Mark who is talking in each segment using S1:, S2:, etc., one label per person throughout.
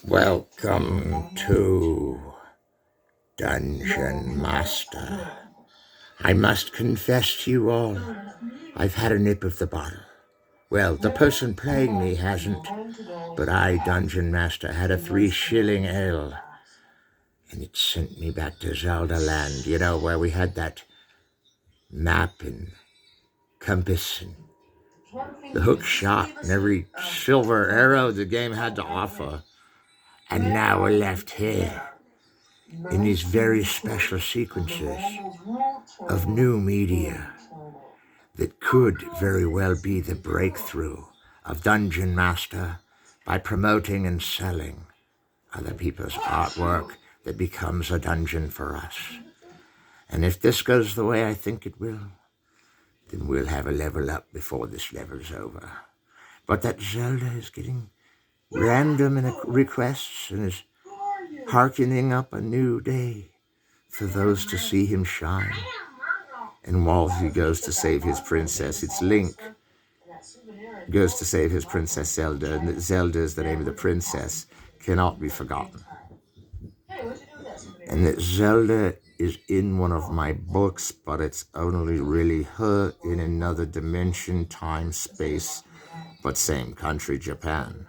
S1: Welcome to Dungeon Master. I must confess to you all, I've had a nip of the bottle. Well, the person playing me hasn't, but I, Dungeon Master, had a 3-shilling ale, and it sent me back to Zelda Land, where we had that map and compass and the hook shot and every silver arrow the game had to offer. And now we're left here in these very special sequences of new media that could very well be the breakthrough of Dungeon Master by promoting and selling other people's artwork that becomes a dungeon for us. And if this goes the way I think it will, then we'll have a level up before this level's over. But that Zelda is getting random in requests and is hearkening up a new day for those to see him shine. And while he goes to save his princess, it's Link goes to save his princess Zelda, and that Zelda is the name of the princess, cannot be forgotten. And that Zelda is in one of my books, but it's only really her in another dimension, time, space, but same country, Japan.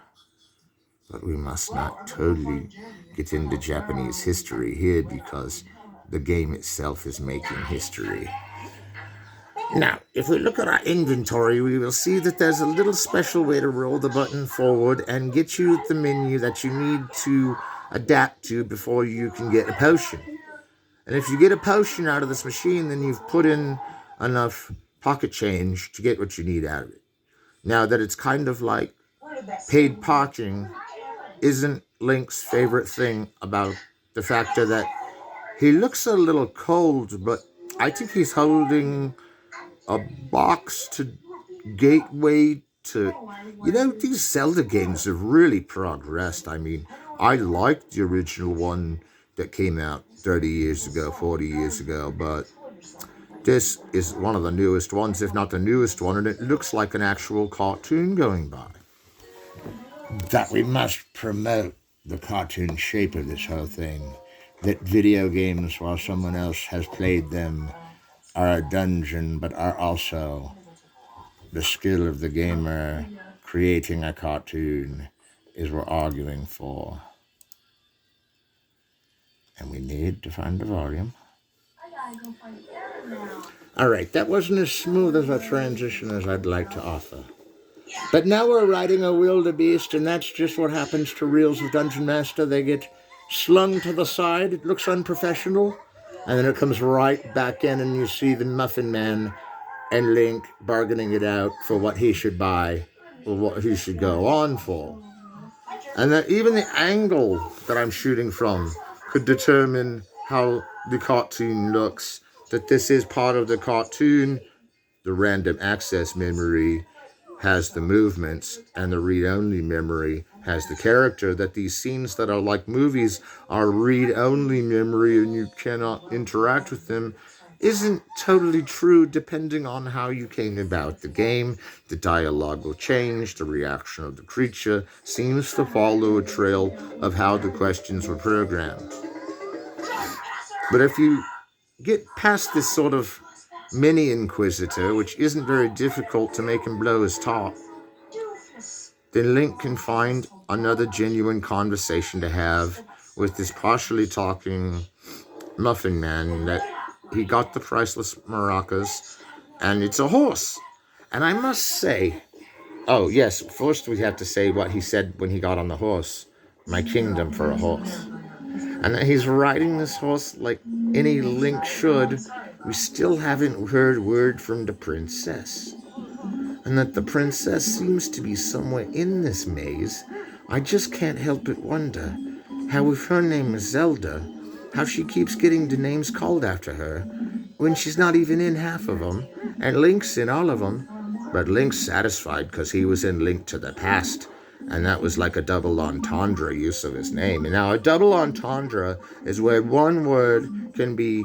S1: But we must not totally get into Japanese history here because the game itself is making history. Now, if we look at our inventory, we will see that there's a little special way to roll the button forward and get you the menu that you need to adapt to before you can get a potion. And if you get a potion out of this machine, then you've put in enough pocket change to get what you need out of it. Now that it's kind of like paid parking isn't Link's favorite thing about the factor that he looks a little cold, but I think he's holding a box to gateway to, these Zelda games have really progressed. I mean, I liked the original one that came out 30 years ago, 40 years ago, but this is one of the newest ones, if not the newest one, and it looks like an actual cartoon going by. That we must promote the cartoon shape of this whole thing, that video games, while someone else has played them, are a dungeon, but are also the skill of the gamer creating a cartoon is we're arguing for. And we need to find the volume. All right, that wasn't as smooth as a transition as I'd like to offer. But now we're riding a wildebeest, and that's just what happens to reels of Dungeon Master. They get slung to the side. It looks unprofessional. And then it comes right back in, and you see the Muffin Man and Link bargaining it out for what he should buy or what he should go on for. And that even the angle that I'm shooting from could determine how the cartoon looks, that this is part of the cartoon. The random access memory has the movements, and the read-only memory has the character, that these scenes that are like movies are read-only memory and you cannot interact with them isn't totally true depending on how you came about the game. The dialogue will change, the reaction of the creature seems to follow a trail of how the questions were programmed. But if you get past this sort of mini Inquisitor, which isn't very difficult to make him blow his top, then Link can find another genuine conversation to have with this partially talking Muffin Man that he got the priceless maracas, and it's a horse. And I must say, oh yes, first we have to say what he said when he got on the horse. My kingdom for a horse. And that he's riding this horse like any Link should. We still haven't heard word from the princess. And that the princess seems to be somewhere in this maze. I just can't help but wonder how, if her name is Zelda, how she keeps getting the names called after her when she's not even in half of them, and Link's in all of them. But Link's satisfied because he was in Link to the Past, and that was like a double entendre use of his name. And now a double entendre is where one word can be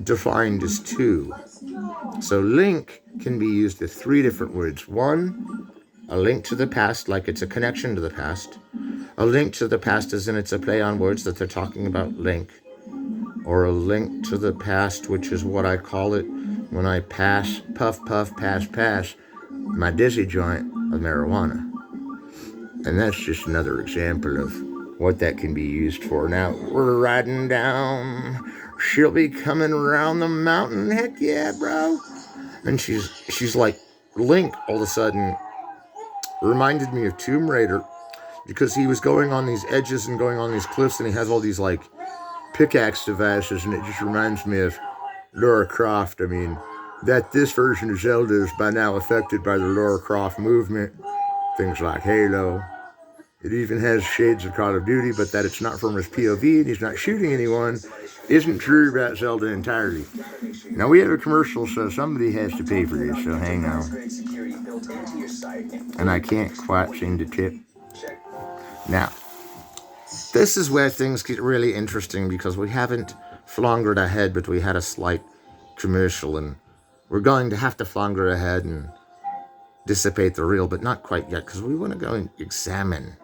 S1: defined as two. So Link can be used as 3 different words. One, a link to the past, like it's a connection to the past. A link to the past, as in it's a play on words that they're talking about Link. Or a link to the past, which is what I call it when I pass, puff, pass, my dizzy joint of marijuana. And that's just another example of what that can be used for. Now, we're riding down. She'll be coming around the mountain. Heck yeah, bro. And she's like, Link, all of a sudden, reminded me of Tomb Raider, because he was going on these edges and going on these cliffs, and he has all these, like, pickaxe devices, and it just reminds me of Lara Croft. I mean, that this version of Zelda is by now affected by the Lara Croft movement. Things like Halo. It even has shades of Call of Duty, but that it's not from his POV and he's not shooting anyone isn't true about Zelda entirely. Now we have a commercial, so somebody has to pay for this, so hang on. And I can't quite seem to tip. Now, this is where things get really interesting, because we haven't floundered ahead, but we had a slight commercial, and we're going to have to flounder ahead and dissipate the reel, but not quite yet, because we want to go and examine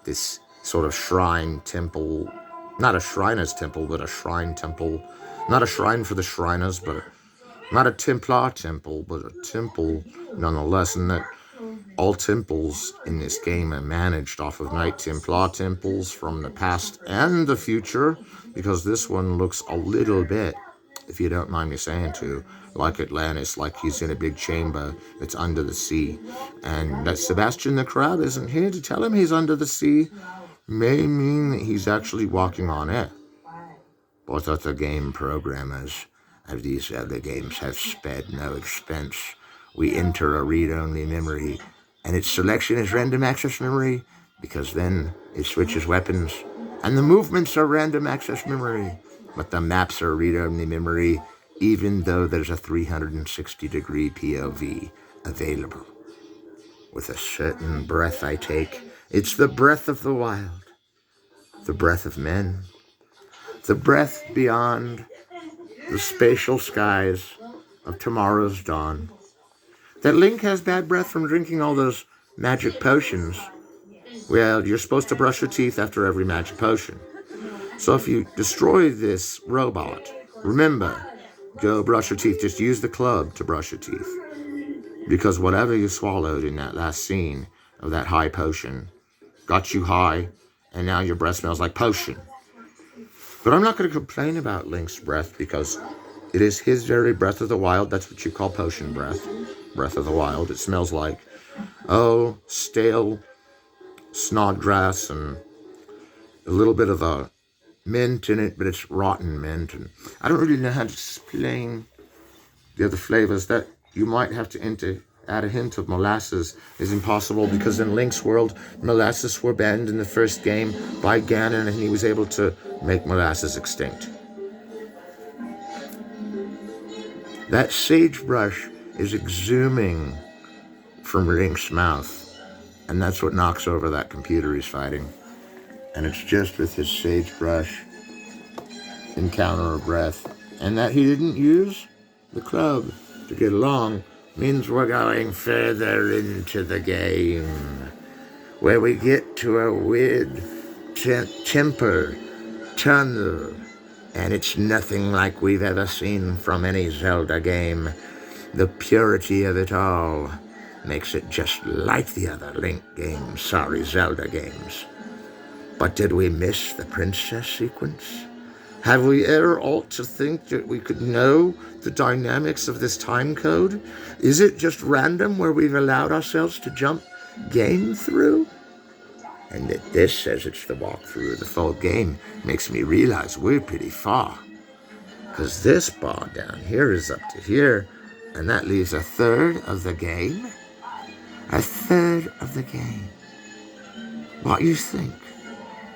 S1: this sort of shrine temple, not a Shriner's temple, but a shrine temple, not a shrine for the Shriners, but not a Templar temple, but a temple nonetheless, and that all temples in this game are managed off of Knight Templar temples from the past and the future, because this one looks a little bit, if you don't mind me saying to, like Atlantis, like he's in a big chamber that's under the sea. And that Sebastian the Crab isn't here to tell him he's under the sea may mean that he's actually walking on air. But that the game programmers of these other games have spared no expense. We enter a read-only memory, and its selection is random access memory, because then it switches weapons, and the movements are random access memory, but the maps are read-only memory, even though there's a 360-degree POV available. With a certain breath I take, it's the breath of the wild, the breath of men, the breath beyond the spatial skies of tomorrow's dawn. That Link has bad breath from drinking all those magic potions. Well, you're supposed to brush your teeth after every magic potion. So if you destroy this robot, remember, go brush your teeth. Just use the club to brush your teeth. Because whatever you swallowed in that last scene of that high potion got you high, and now your breath smells like potion. But I'm not going to complain about Link's breath, because it is his very breath of the wild. That's what you call potion breath. Breath of the wild. It smells like, stale snodgrass and a little bit of a mint in it, but it's rotten mint. And I don't really know how to explain the other flavors. That you might have to add a hint of molasses is impossible, because in Link's world, molasses were banned in the first game by Ganon, and he was able to make molasses extinct. That sagebrush is exhuming from Link's mouth, and that's what knocks over that computer he's fighting. And it's just with his sagebrush encounter of breath, and that he didn't use the club to get along means we're going further into the game, where we get to a weird temple tunnel, and it's nothing like we've ever seen from any Zelda game. The purity of it all makes it just like the other Link games, Zelda games. But did we miss the princess sequence? Have we ever ought to think that we could know the dynamics of this time code? Is it just random where we've allowed ourselves to jump game through? And that this says it's the walkthrough of the full game makes me realize we're pretty far. Because this bar down here is up to here, and that leaves a third of the game. A third of the game. What do you think?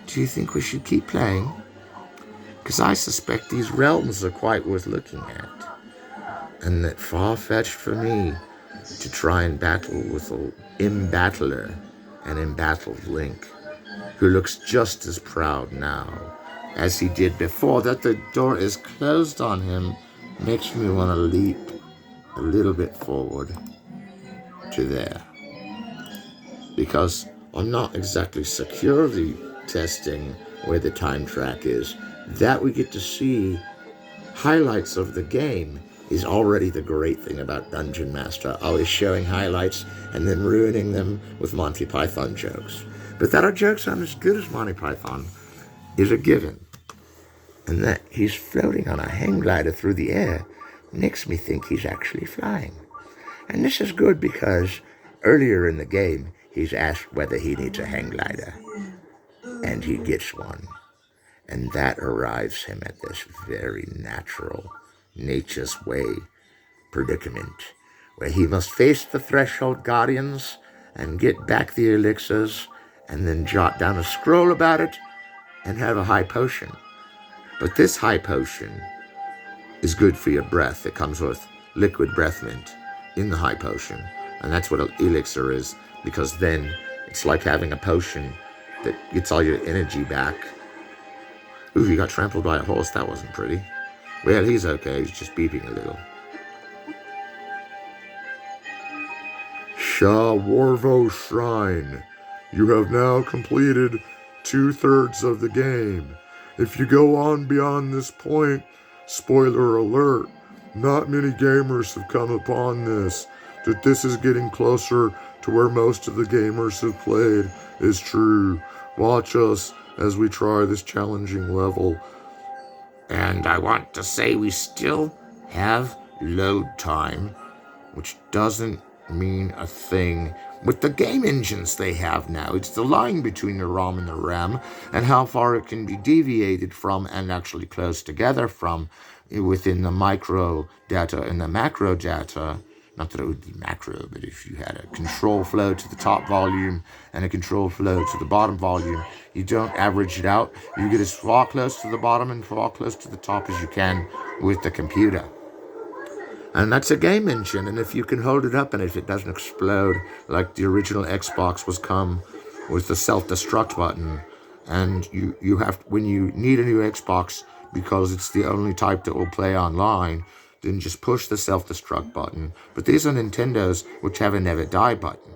S1: Do you think we should keep playing? Because I suspect these realms are quite worth looking at. And that far-fetched for me to try and battle with an embattler, an embattled Link, who looks just as proud now as he did before. That the door is closed on him makes me want to leap a little bit forward to there. Because I'm not exactly secure. The testing where the time track is. That we get to see highlights of the game is already the great thing about Dungeon Master, always showing highlights and then ruining them with Monty Python jokes. But that our jokes aren't as good as Monty Python is a given. And that he's floating on a hang glider through the air makes me think he's actually flying. And this is good because earlier in the game, he's asked whether he needs a hang glider. And he gets one. And that arrives him at this very natural, nature's way predicament, where he must face the Threshold Guardians and get back the elixirs, and then jot down a scroll about it and have a high potion. But this high potion is good for your breath. It comes with liquid breath mint in the high potion. And that's what an elixir is, because then it's like having a potion that gets all your energy back. Ooh, he got trampled by a horse. That wasn't pretty. Well, he's okay. He's just beeping a little. Shawarvo Shrine. You have now completed 2/3 of the game. If you go on beyond this point, spoiler alert, not many gamers have come upon this, that this is getting closer to where most of the gamers have played is true. Watch us as we try this challenging level. And I want to say we still have load time, which doesn't mean a thing with the game engines they have now. It's the line between the ROM and the RAM and how far it can be deviated from and actually close together from within the micro data and the macro data. Not that it would be macro, but if you had a control flow to the top volume and a control flow to the bottom volume, you don't average it out. You get as far close to the bottom and far close to the top as you can with the computer. And that's a game engine, and if you can hold it up and if it doesn't explode like the original Xbox was come with the self-destruct button, and you have, when you need a new Xbox because it's the only type that will play online, then just push the self-destruct button. But these are Nintendos which have a never die button.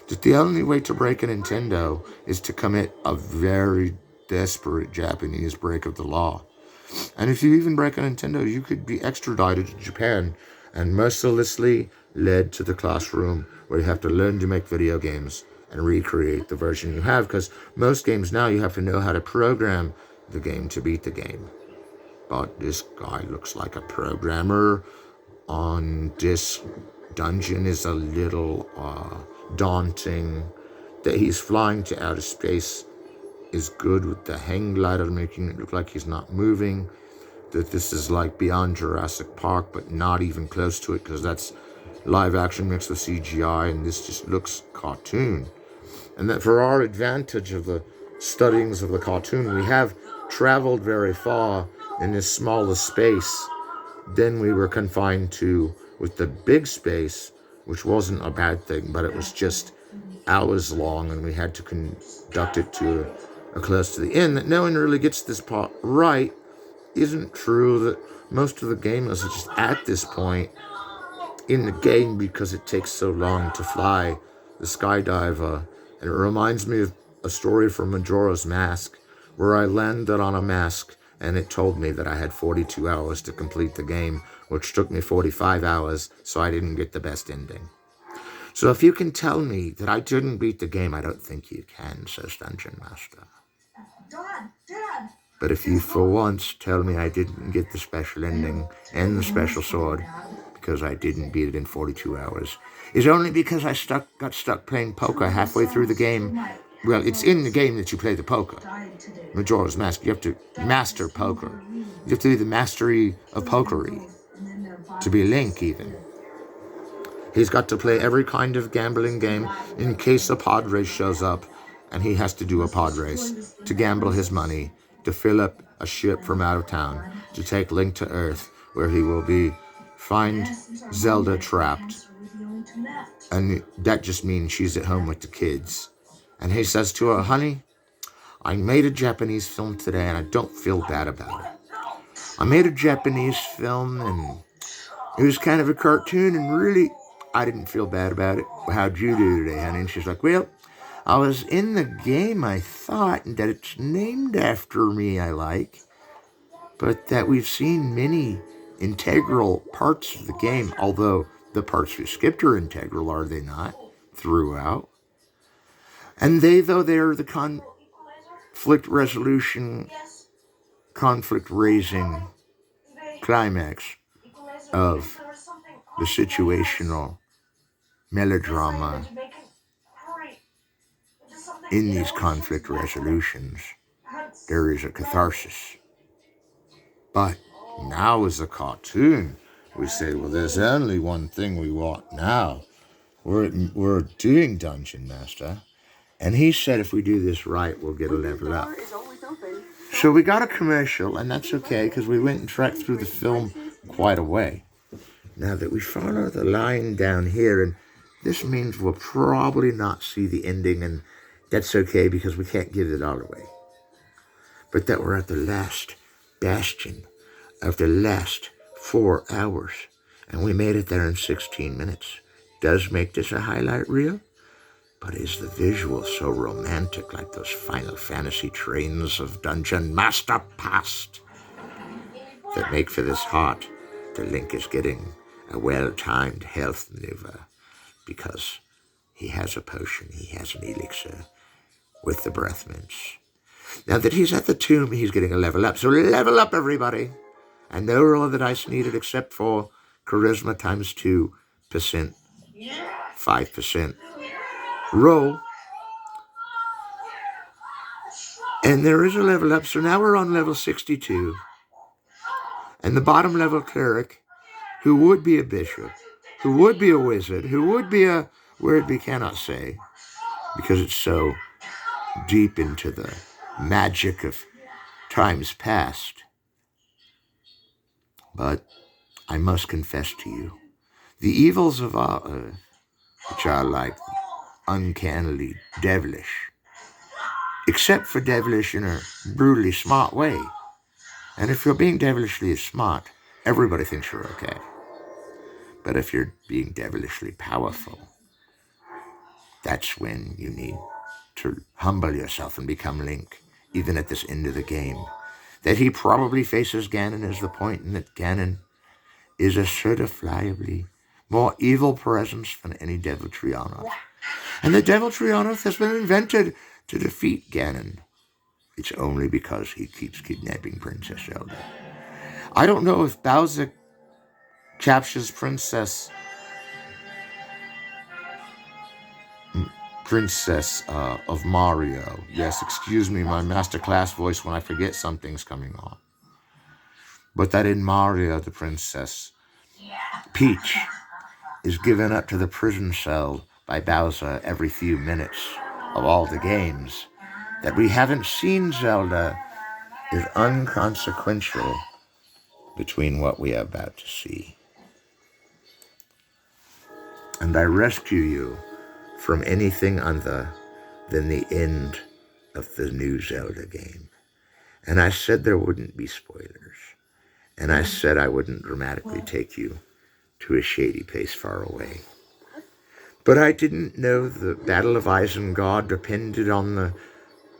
S1: That the only way to break a Nintendo is to commit a very desperate Japanese break of the law. And if you even break a Nintendo, you could be extradited to Japan and mercilessly led to the classroom where you have to learn to make video games and recreate the version you have, because most games now you have to know how to program the game to beat the game. But this guy looks like a programmer on this dungeon is a little daunting. That he's flying to outer space is good with the hang glider making it look like he's not moving. That this is like beyond Jurassic Park, but not even close to it, because that's live action mixed with CGI, and this just looks cartoon. And that for our advantage of the studyings of the cartoon, we have traveled very far in this smaller space than we were confined to with the big space, which wasn't a bad thing, but it was just hours long, and we had to conduct it to a close to the end. That no one really gets this part right isn't true. That most of the gamers are just at this point in the game because it takes so long to fly the skydiver. And it reminds me of a story from Majora's Mask, where I landed on a mask and it told me that I had 42 hours to complete the game, which took me 45 hours, so I didn't get the best ending. So if you can tell me that I didn't beat the game, I don't think you can, says Dungeon Master.
S2: Dad!
S1: But if you for once tell me I didn't get the special ending and the special sword because I didn't beat it in 42 hours, is only because I got stuck playing poker halfway through the game. Well, it's in the game that you play the poker. Majora's Mask, you have to master poker. You have to do the mastery of pokery. To be Link, even. He's got to play every kind of gambling game in case a pod race shows up, and he has to do a pod race to gamble his money, to fill up a ship from out of town, to take Link to Earth, where he will find Zelda trapped. And that just means she's at home with the kids. And he says to her, honey, I made a Japanese film today and I don't feel bad about it. I made a Japanese film and it was kind of a cartoon and really I didn't feel bad about it. How'd you do today, honey? And she's like, well, I was in the game, I thought, and that it's named after me, I like, but that we've seen many integral parts of the game, although the parts we skipped are integral, are they not, throughout? And though they're the conflict resolution, conflict raising climax of the situational melodrama in these conflict resolutions, there is a catharsis. But now as a cartoon, we say, well, there's only one thing we want now. We're doing Dungeon Master. And he said if we do this right, we'll get a level up. So we got a commercial, and that's okay, because we went and tracked through the film quite a way. Now that we follow the line down here, and this means we'll probably not see the ending, and that's okay because we can't give it all away. But that we're at the last bastion of the last 4 hours, and we made it there in 16 minutes. Does make this a highlight reel, but is the visual so romantic like those Final Fantasy trains of Dungeon Master past that make for this heart? The Link is getting a well-timed health maneuver because he has a potion, he has an elixir with the breath mints. Now that he's at the tomb, he's getting a level up. So level up, everybody. And no roll of the dice needed except for charisma times 2%, 5%. Roll. And there is a level up. So now we're on level 62. And the bottom level cleric, who would be a bishop, who would be a wizard, who would be a word we cannot say, because it's so deep into the magic of times past. But I must confess to you, the evils of our earth, which are like uncannily devilish, except for devilish in a brutally smart way. And if you're being devilishly smart, everybody thinks you're okay. But if you're being devilishly powerful, that's when you need to humble yourself and become Link, even at this end of the game. That he probably faces Ganon is the point, and that Ganon is a certifiably more evil presence than any deviltry on earth. And the deviltry on earth has been invented to defeat Ganon. It's only because he keeps kidnapping Princess Zelda. I don't know if Bowser captures Princess of Mario. Yes, excuse me, my masterclass voice when I forget something's coming on. But that in Mario, the Princess Peach is given up to the prison cell by Bowser every few minutes of all the games. That we haven't seen Zelda is unconsequential between what we are about to see. And I rescue you from anything other than the end of the new Zelda game. And I said there wouldn't be spoilers. And I said I wouldn't dramatically take you to a shady place far away. But I didn't know the Battle of Isengard depended on the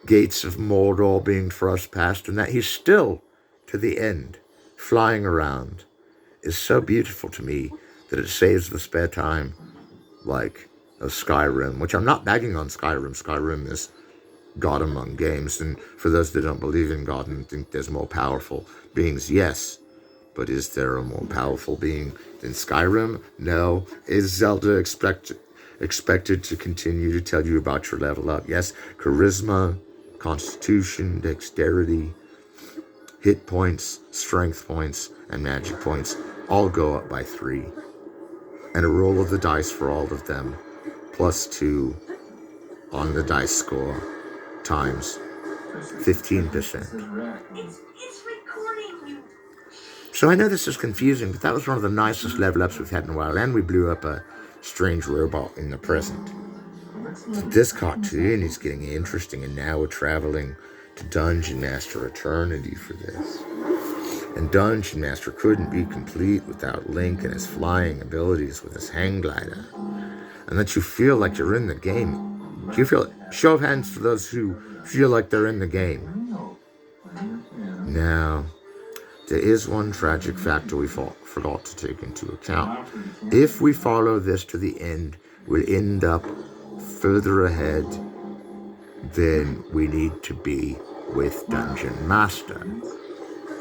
S1: gates of Mordor being thrust past, and that he's still, to the end, flying around, is so beautiful to me that it saves the spare time, like of Skyrim, which I'm not bagging on Skyrim. Skyrim is God among games, and for those that don't believe in God and think there's more powerful beings, yes, but is there a more powerful being than Skyrim? No. Is Zelda expected to continue to tell you about your level up? Yes. Charisma, constitution, dexterity, hit points, strength points, and magic points all go up by 3. And a roll of the dice for all of them, plus 2 on the dice score, times 15%.
S2: It's recording you.
S1: So I know this is confusing, but that was one of the nicest level ups we've had in a while, and we blew up a strange robot in the present. But this cartoon is getting interesting, and now we're traveling to Dungeon Master Eternity for this. And Dungeon Master couldn't be complete without Link and his flying abilities with his hang glider. And that you feel like you're in the game Do you feel it? Show of hands for those who feel like they're in the game. Now, there is one tragic factor we forgot to take into account. If we follow this to the end, we'll end up further ahead than we need to be with Dungeon Master.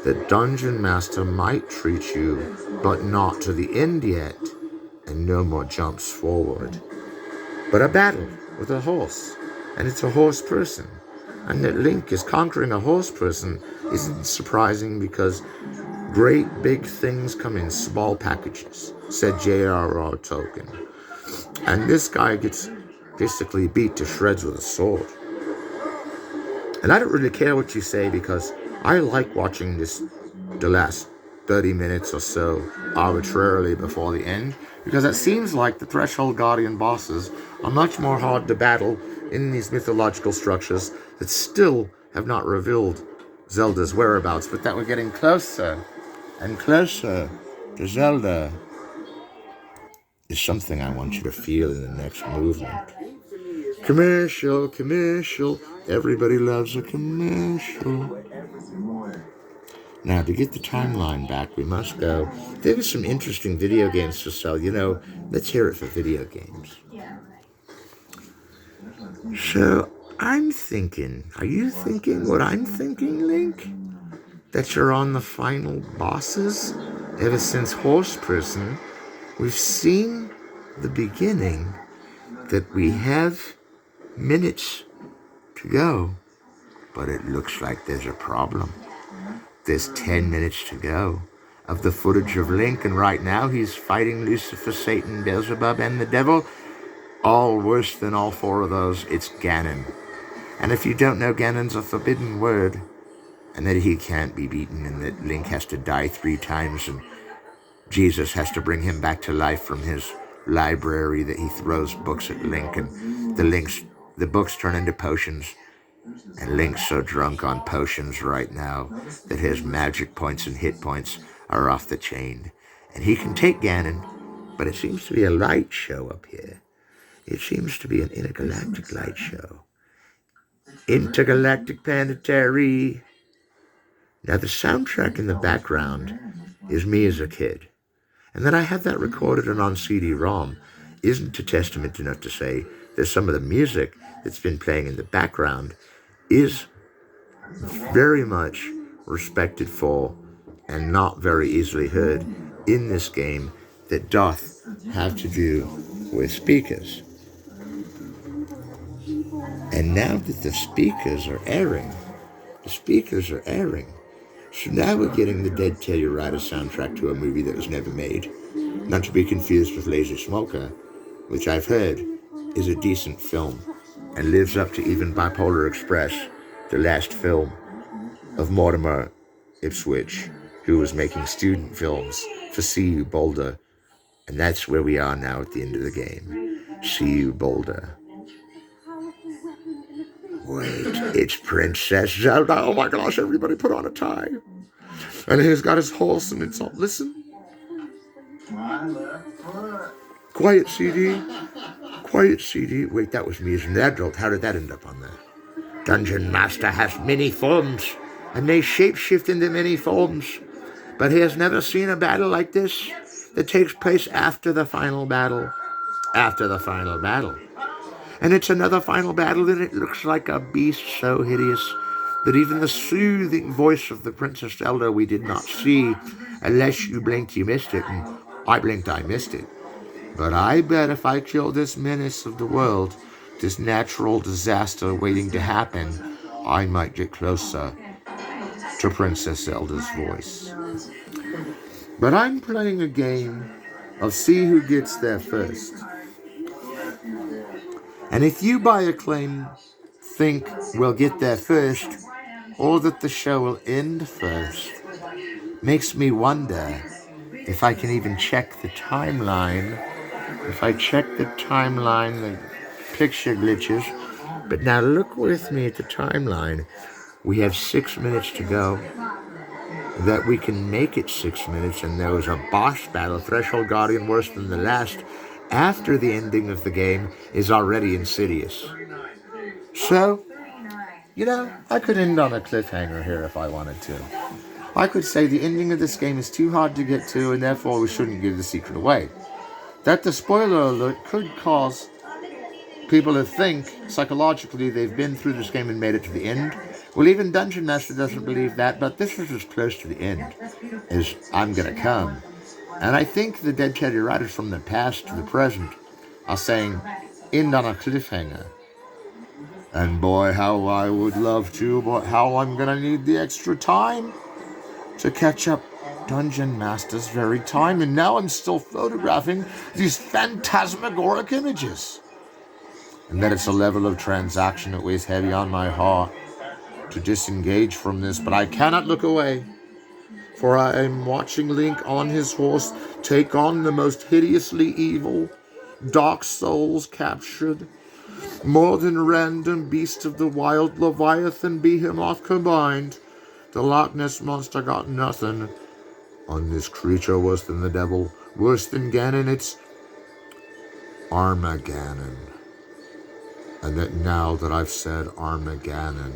S1: The Dungeon Master might treat you, but not to the end yet, and no more jumps forward. But a battle with a horse, and it's a horse person. And that Link is conquering a horse person isn't surprising because great big things come in small packages, said J.R.R. Tolkien. And this guy gets basically beat to shreds with a sword. And I don't really care what you say because I like watching the last 30 minutes or so arbitrarily before the end, because it seems like the Threshold Guardian bosses are much more hard to battle in these mythological structures that still have not revealed Zelda's whereabouts, but that we're getting closer and closer to Zelda is something I want you to feel in the next movement. Commercial, commercial, everybody loves a commercial. Now, to get the timeline back, we must go. There are some interesting video games to sell. Let's hear it for video games. So, I'm thinking, are you thinking what I'm thinking, Link? That you're on the final bosses? Ever since Horse Person, we've seen the beginning that we have minutes to go, but it looks like there's a problem. There's 10 minutes to go of the footage of Link, and right now he's fighting Lucifer, Satan, Beelzebub, and the devil. All worse than all four of those, it's Ganon. And if you don't know, Ganon's a forbidden word, and that he can't be beaten, and that Link has to die 3 times, and Jesus has to bring him back to life from his library that he throws books at Link, and the books turn into potions. And Link's so drunk on potions right now that his magic points and hit points are off the chain. And he can take Ganon, but it seems to be a light show up here. It seems to be an intergalactic light show. Intergalactic planetary. Now the soundtrack in the background is me as a kid. And that I have that recorded and on CD-ROM isn't a testament enough to say that some of the music that's been playing in the background is very much respected for and not very easily heard in this game that doth have to do with speakers. And now that the speakers are airing, so now we're getting the Dead Telluride soundtrack to a movie that was never made, not to be confused with Lazy Smoker, which I've heard is a decent film and lives up to even Bipolar Express, the last film of Mortimer Ipswich, who was making student films for CU Boulder. And that's where we are now at the end of the game. CU Boulder. Wait, it's Princess Zelda. Oh my gosh, everybody put on a tie. And he's got his horse and it's all, listen. Quiet CD. Quiet CD. Wait, that was me as an adult. How did that end up on there? Dungeon Master has many forms, and they shapeshift into many forms. But he has never seen a battle like this that takes place after the final battle. After the final battle. And it's another final battle, and it looks like a beast so hideous that even the soothing voice of the Princess Zelda we did not see. Unless you blinked, you missed it, and I blinked, I missed it. But I bet if I kill this menace of the world, this natural disaster waiting to happen, I might get closer to Princess Zelda's voice. But I'm playing a game of see who gets there first. And if you by acclaim think we'll get there first, or that the show will end first, makes me wonder if I can even check the timeline. If I check the timeline, the picture glitches. But now look with me at the timeline. We have 6 minutes to go. That we can make it 6 minutes, and there was a boss battle, Threshold Guardian worse than the last, after the ending of the game is already insidious. So, I could end on a cliffhanger here if I wanted to. I could say the ending of this game is too hard to get to, and therefore we shouldn't give the secret away. That the spoiler alert could cause people to think psychologically they've been through this game and made it to the end. Well, even Dungeon Master doesn't believe that, but this is as close to the end as I'm gonna come. And I think the Dead Teddy writers from the past to the present are saying, end on a cliffhanger. And boy, how I would love to, but how I'm gonna need the extra time to catch up Dungeon Master's very time, and now I'm still photographing these phantasmagoric images. And that it's a level of transaction that weighs heavy on my heart to disengage from this, but I cannot look away, for I am watching Link on his horse take on the most hideously evil, dark souls captured, more than random beast of the wild Leviathan Behemoth combined. The Loch Ness Monster got nothing on this creature worse than the devil, worse than Ganon. It's Armageddon. And that now that I've said Armageddon,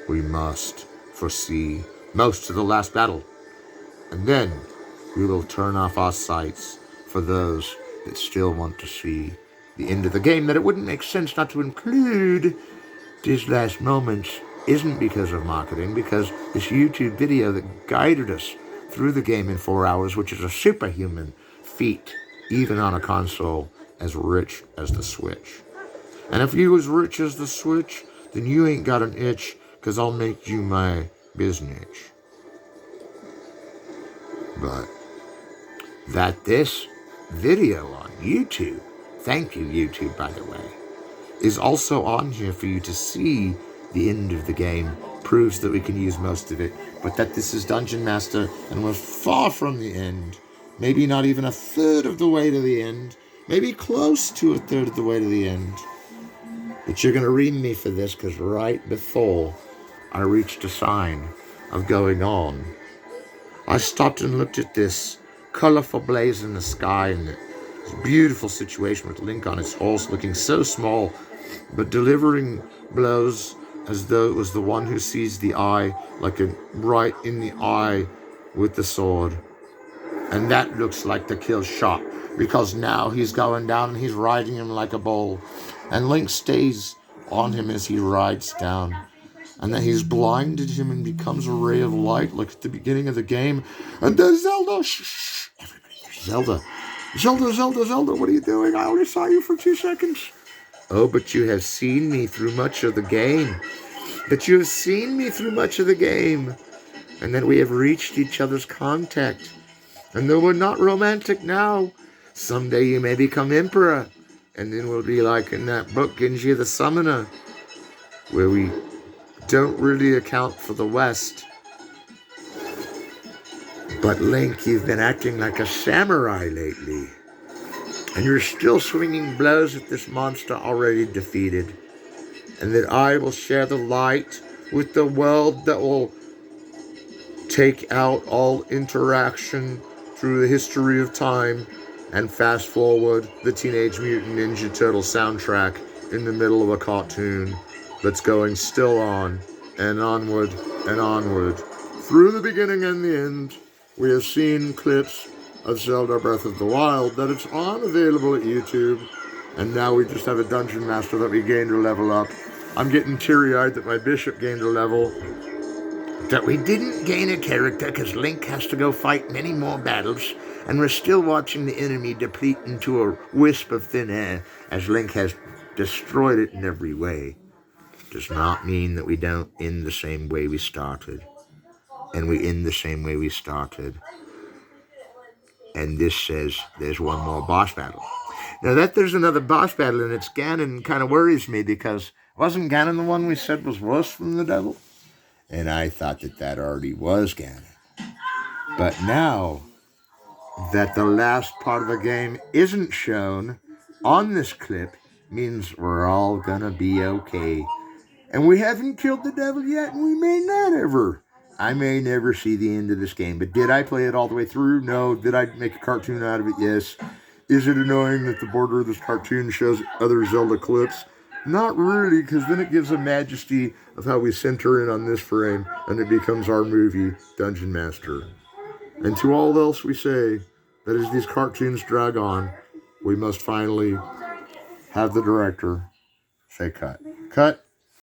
S1: we must foresee most of the last battle. And then we will turn off our sights for those that still want to see the end of the game, that it wouldn't make sense not to include these last moments isn't because of marketing, because this YouTube video that guided us through the game in 4 hours, which is a superhuman feat, even on a console as rich as the Switch. And if you as rich as the Switch, then you ain't got an itch, because I'll make you my business. But that this video on YouTube, thank you YouTube by the way, is also on here for you to see the end of the game, proves that we can use most of it, but that this is Dungeon Master and we're far from the end, maybe not even a third of the way to the end, maybe close to a third of the way to the end. But you're going to read me for this, because right before I reached a sign of going on, I stopped and looked at this colorful blaze in the sky and this beautiful situation with Link on his horse looking so small, but delivering blows as though it was the one who sees the eye, like a right in the eye with the sword. And that looks like the kill shot, because now he's going down and he's riding him like a bull. And Link stays on him as he rides down. And then he's blinded him and becomes a ray of light, like at the beginning of the game. And then Zelda, shh, everybody, Zelda, what are you doing? I only saw you for 2 seconds. Oh, but you have seen me through much of the game. And that we have reached each other's contact. And though we're not romantic now, someday you may become emperor. And then we'll be like in that book, Genji the Summoner, where we don't really account for the West. But Link, you've been acting like a samurai lately. And you're still swinging blows at this monster already defeated. And that I will share the light with the world that will take out all interaction through the history of time and fast forward the Teenage Mutant Ninja Turtle soundtrack in the middle of a cartoon that's going still on and onward and onward. Through the beginning and the end, we have seen clips of Zelda Breath of the Wild that it's on available at YouTube, and now we just have a Dungeon Master that we gained a level up. I'm getting teary-eyed that my Bishop gained a level, that we didn't gain a character because Link has to go fight many more battles, and we're still watching the enemy deplete into a wisp of thin air as Link has destroyed it in every way. Does not mean that we don't end the same way we started. And we end the same way we started. And this says there's one more boss battle. Now that there's another boss battle and it's Ganon kind of worries me, because wasn't Ganon the one we said was worse than the devil? And I thought that already was Ganon. But now that the last part of the game isn't shown on this clip means we're all gonna be okay. And we haven't killed the devil yet, and we may not ever. I may never see the end of this game, but did I play it all the way through? No. Did I make a cartoon out of it? Yes. Is it annoying that the border of this cartoon shows other Zelda clips? Not really, because then it gives a majesty of how we center in on this frame, and it becomes our movie, Dungeon Master. And to all else we say, that as these cartoons drag on, we must finally have the director say cut. Cut.